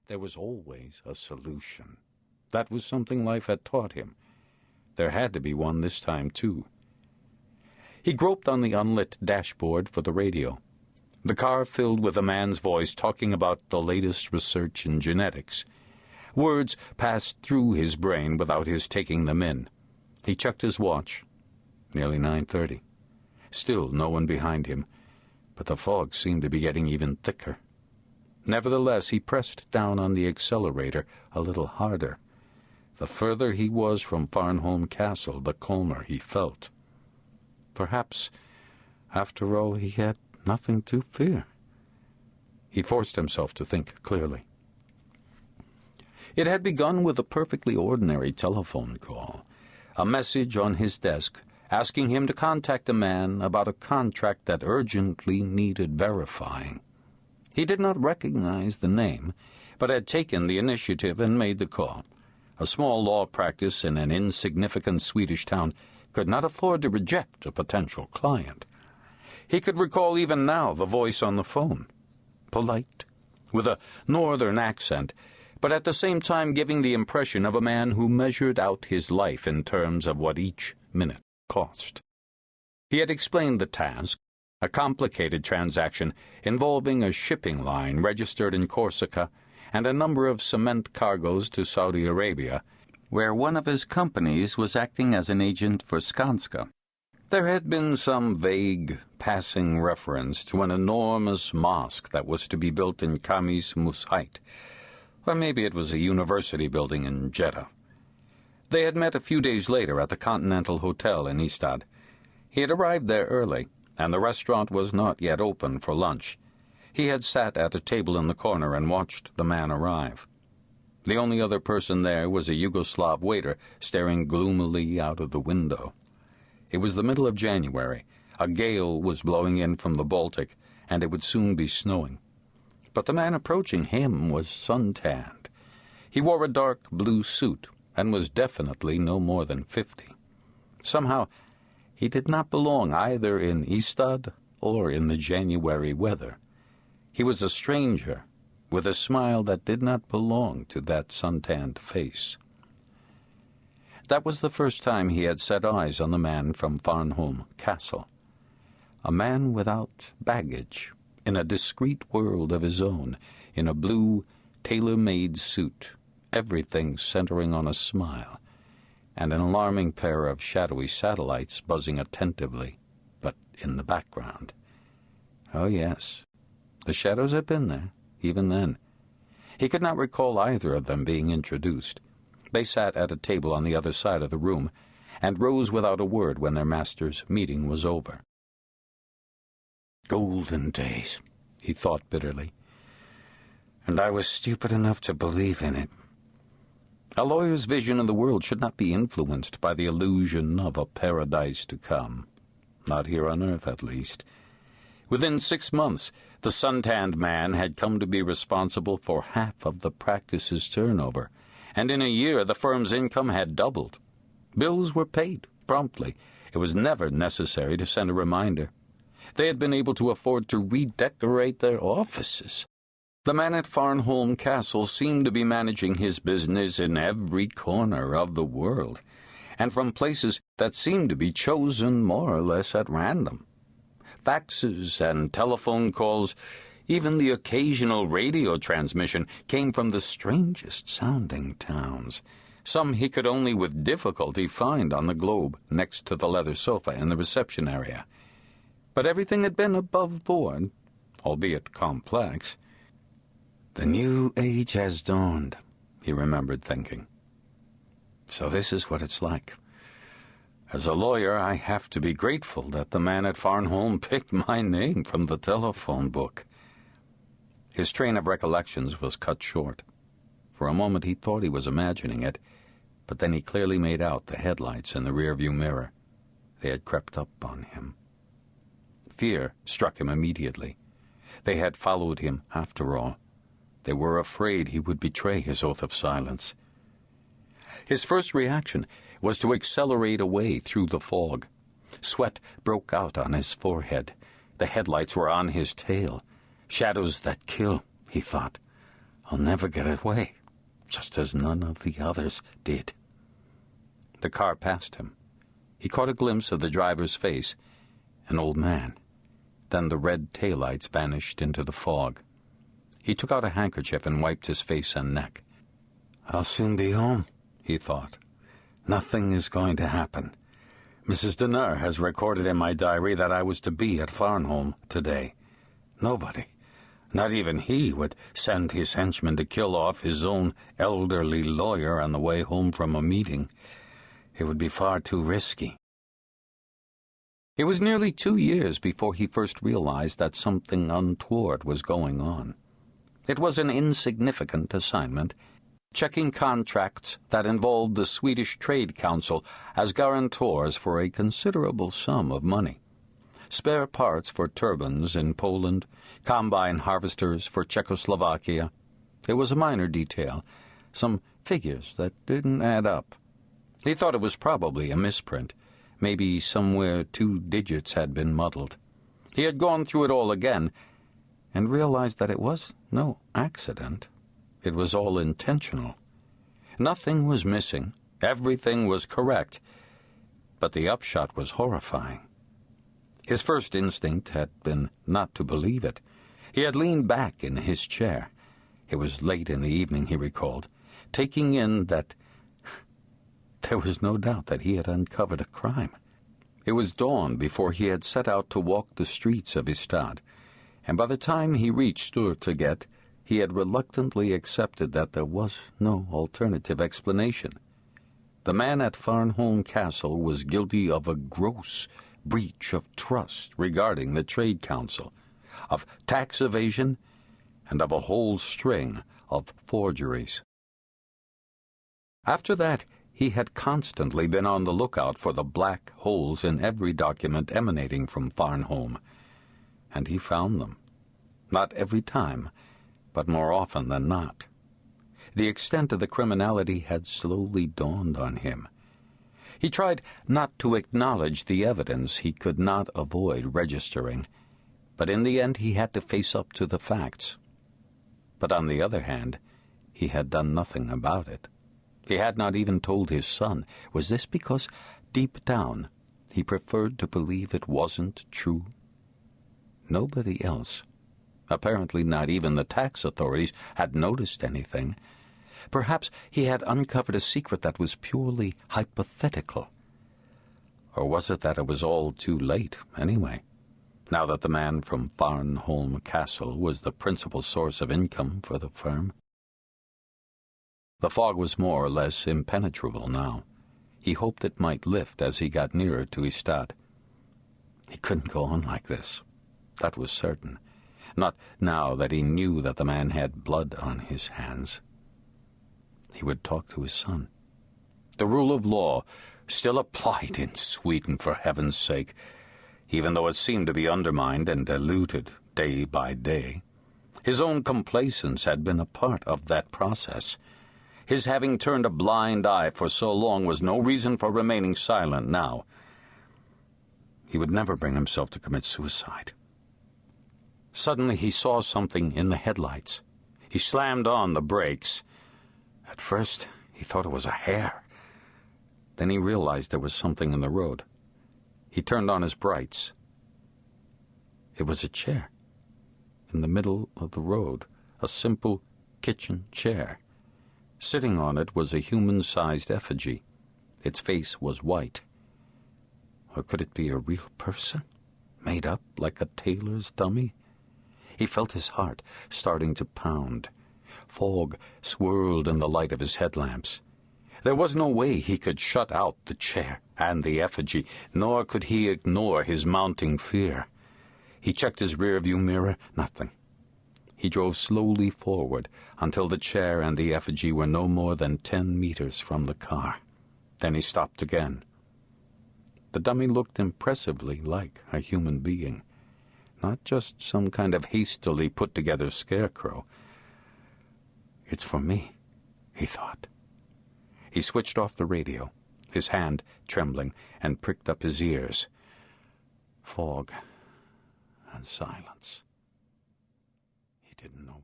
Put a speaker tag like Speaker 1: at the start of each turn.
Speaker 1: There was always a solution. That was something life had taught him. There had to be one this time, too. He groped on the unlit dashboard for the radio. The car filled with a man's voice talking about the latest research in genetics. Words passed through his brain without his taking them in. He checked his watch. Nearly 9:30. Still no one behind him, but the fog seemed to be getting even thicker. Nevertheless, he pressed down on the accelerator a little harder. The further he was from Farnholm Castle, the calmer he felt. Perhaps, after all, he had nothing to fear. He forced himself to think clearly. It had begun with a perfectly ordinary telephone call, a message on his desk asking him to contact a man about a contract that urgently needed verifying. He did not recognize the name, but had taken the initiative and made the call. A small law practice in an insignificant Swedish town could not afford to reject a potential client. He could recall even now the voice on the phone, polite, with a northern accent, but at the same time giving the impression of a man who measured out his life in terms of what each minute cost. He had explained the task, a complicated transaction involving a shipping line registered in Corsica and a number of cement cargoes to Saudi Arabia, where one of his companies was acting as an agent for Skanska. There had been some vague, passing reference to an enormous mosque that was to be built in Kamis Musait, or maybe it was a university building in Jeddah. They had met a few days later at the Continental Hotel in Ystad. He had arrived there early, and the restaurant was not yet open for lunch. He had sat at a table in the corner and watched the man arrive. The only other person there was a Yugoslav waiter staring gloomily out of the window. It was the middle of January. A gale was blowing in from the Baltic, and it would soon be snowing. But the man approaching him was suntanned. He wore a dark blue suit and was definitely no more than 50. Somehow, he did not belong either in Ystad or in the January weather. He was a stranger, with a smile that did not belong to that suntanned face. That was the first time he had set eyes on the man from Farnholm Castle. A man without baggage, in a discreet world of his own, in a blue, tailor-made suit, everything centering on a smile, and an alarming pair of shadowy satellites buzzing attentively, but in the background. Oh, yes, the shadows had been there, even then. He could not recall either of them being introduced. They sat at a table on the other side of the room, and rose without a word when their master's meeting was over. Golden days, he thought bitterly. And I was stupid enough to believe in it. A lawyer's vision of the world should not be influenced by the illusion of a paradise to come. Not here on earth, at least. Within 6 months, the suntanned man had come to be responsible for half of the practice's turnover, and in a year the firm's income had doubled. Bills were paid promptly. It was never necessary to send a reminder. They had been able to afford to redecorate their offices. The man at Farnholm Castle seemed to be managing his business in every corner of the world, and from places that seemed to be chosen more or less at random. Faxes and telephone calls, even the occasional radio transmission, came from the strangest-sounding towns. Some he could only with difficulty find on the globe next to the leather sofa in the reception area. But everything had been above board, albeit complex. The new age has dawned, he remembered thinking. So this is what it's like. As a lawyer, I have to be grateful that the man at Farnholm picked my name from the telephone book. His train of recollections was cut short. For a moment he thought he was imagining it, but then he clearly made out the headlights in the rearview mirror. They had crept up on him. Fear struck him immediately. They had followed him, after all. They were afraid he would betray his oath of silence. His first reaction was to accelerate away through the fog. Sweat broke out on his forehead. The headlights were on his tail. Shadows that kill, he thought. I'll never get away, just as none of the others did. The car passed him. He caught a glimpse of the driver's face, an old man. Then the red taillights vanished into the fog. He took out a handkerchief and wiped his face and neck. I'll soon be home, he thought. Nothing is going to happen. Mrs. Denner has recorded in my diary that I was to be at Farnholm today. Nobody, not even he, would send his henchman to kill off his own elderly lawyer on the way home from a meeting. It would be far too risky. It was nearly 2 years before he first realized that something untoward was going on. It was an insignificant assignment, checking contracts that involved the Swedish Trade Council as guarantors for a considerable sum of money. Spare parts for turbines in Poland, combine harvesters for Czechoslovakia. It was a minor detail, some figures that didn't add up. He thought it was probably a misprint. Maybe somewhere 2 digits had been muddled. He had gone through it all again and realized that it was no accident. It was all intentional. Nothing was missing. Everything was correct. But the upshot was horrifying. His first instinct had been not to believe it. He had leaned back in his chair. It was late in the evening, he recalled, taking in that there was no doubt that he had uncovered a crime. It was dawn before he had set out to walk the streets of Ystad, and by the time he reached Sturteget, he had reluctantly accepted that there was no alternative explanation. The man at Farnholm Castle was guilty of a gross breach of trust regarding the Trade Council, of tax evasion, and of a whole string of forgeries. After that, he had constantly been on the lookout for the black holes in every document emanating from Farnholm, and he found them. Not every time, but more often than not. The extent of the criminality had slowly dawned on him. He tried not to acknowledge the evidence he could not avoid registering, but in the end he had to face up to the facts. But on the other hand, he had done nothing about it. He had not even told his son. Was this because, deep down, he preferred to believe it wasn't true? Nobody else, apparently not even the tax authorities, had noticed anything. Perhaps he had uncovered a secret that was purely hypothetical. Or was it that it was all too late, anyway, now that the man from Farnholm Castle was the principal source of income for the firm? The fog was more or less impenetrable now. He hoped it might lift as he got nearer to Ystad. He couldn't go on like this. That was certain. Not now that he knew that the man had blood on his hands. He would talk to his son. The rule of law still applied in Sweden, for heaven's sake, even though it seemed to be undermined and diluted day by day. His own complacence had been a part of that process. His having turned a blind eye for so long was no reason for remaining silent now. He would never bring himself to commit suicide. Suddenly he saw something in the headlights. He slammed on the brakes. At first, he thought it was a hare. Then he realized there was something in the road. He turned on his brights. It was a chair. In the middle of the road, a simple kitchen chair. Sitting on it was a human-sized effigy. Its face was white. Or could it be a real person, made up like a tailor's dummy? He felt his heart starting to pound. Fog swirled in the light of his headlamps. There was no way he could shut out the chair and the effigy, nor could he ignore his mounting fear. He checked his rearview mirror. Nothing. He drove slowly forward until the chair and the effigy were no more than 10 meters from the car. Then he stopped again. The dummy looked impressively like a human being, not just some kind of hastily put-together scarecrow. It's for me, he thought. He switched off the radio, his hand trembling, and pricked up his ears. Fog and silence. He didn't know